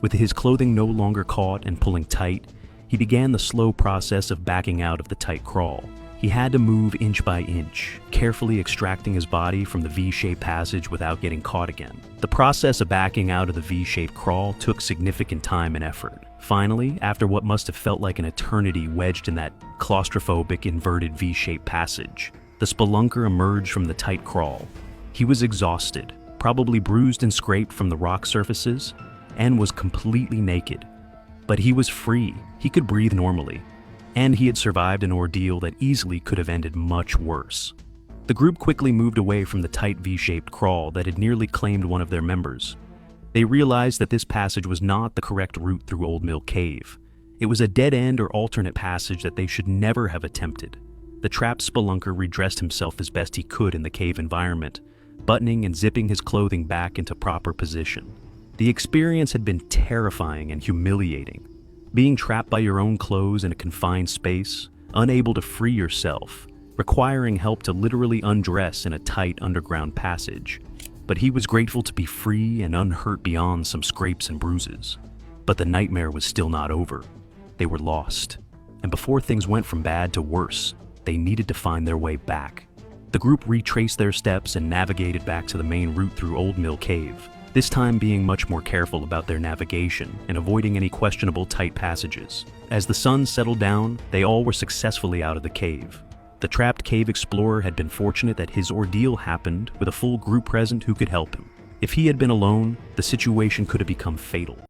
With his clothing no longer caught and pulling tight, he began the slow process of backing out of the tight crawl. He had to move inch by inch, carefully extracting his body from the V-shaped passage without getting caught again. The process of backing out of the V-shaped crawl took significant time and effort. Finally, after what must have felt like an eternity wedged in that claustrophobic inverted V-shaped passage, the spelunker emerged from the tight crawl. He was exhausted, probably bruised and scraped from the rock surfaces, and was completely naked. But he was free, he could breathe normally, and he had survived an ordeal that easily could have ended much worse. The group quickly moved away from the tight V-shaped crawl that had nearly claimed one of their members. They realized that this passage was not the correct route through Old Mill Cave. It was a dead-end or alternate passage that they should never have attempted. The trapped spelunker redressed himself as best he could in the cave environment, buttoning and zipping his clothing back into proper position. The experience had been terrifying and humiliating. Being trapped by your own clothes in a confined space, unable to free yourself, requiring help to literally undress in a tight underground passage. But he was grateful to be free and unhurt beyond some scrapes and bruises. But the nightmare was still not over. They were lost. And before things went from bad to worse, they needed to find their way back. The group retraced their steps and navigated back to the main route through Old Mill Cave, this time being much more careful about their navigation and avoiding any questionable tight passages. As the sun settled down, they all were successfully out of the cave. The trapped cave explorer had been fortunate that his ordeal happened with a full group present who could help him. If he had been alone, the situation could have become fatal.